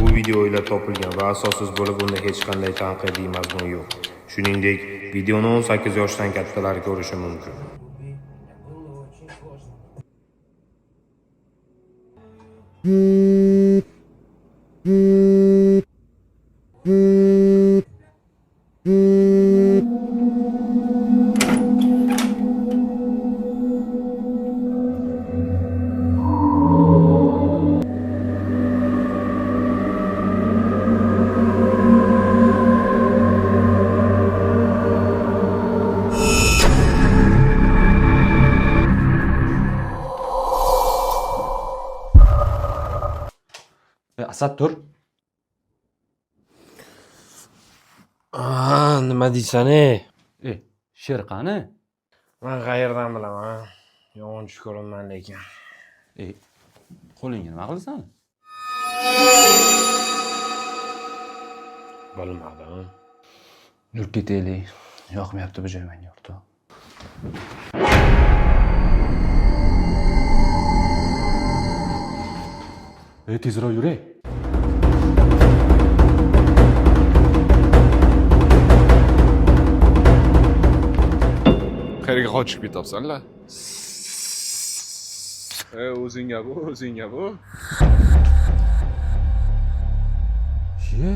Bu video o'ylab topilgan va asossiz bo'lib, unda hech qanday tanqidiy mazmun yo'q. Shuningdek, videoni 18 yoshdan kattalar ko'rishi mumkin. Asad tur. Nima deysan-ey? Sher qani? Men qayerdan bilaman? Yog'inchi ko'rinman lekin. Qo'lingga nima qilsan? Bilmadim. Yur ketaylik. Yoqmayapti bu joy menga o'rtoq. Tezroq yuray. Qayerga qochib ketyapsanlar? O'zingga bu. She?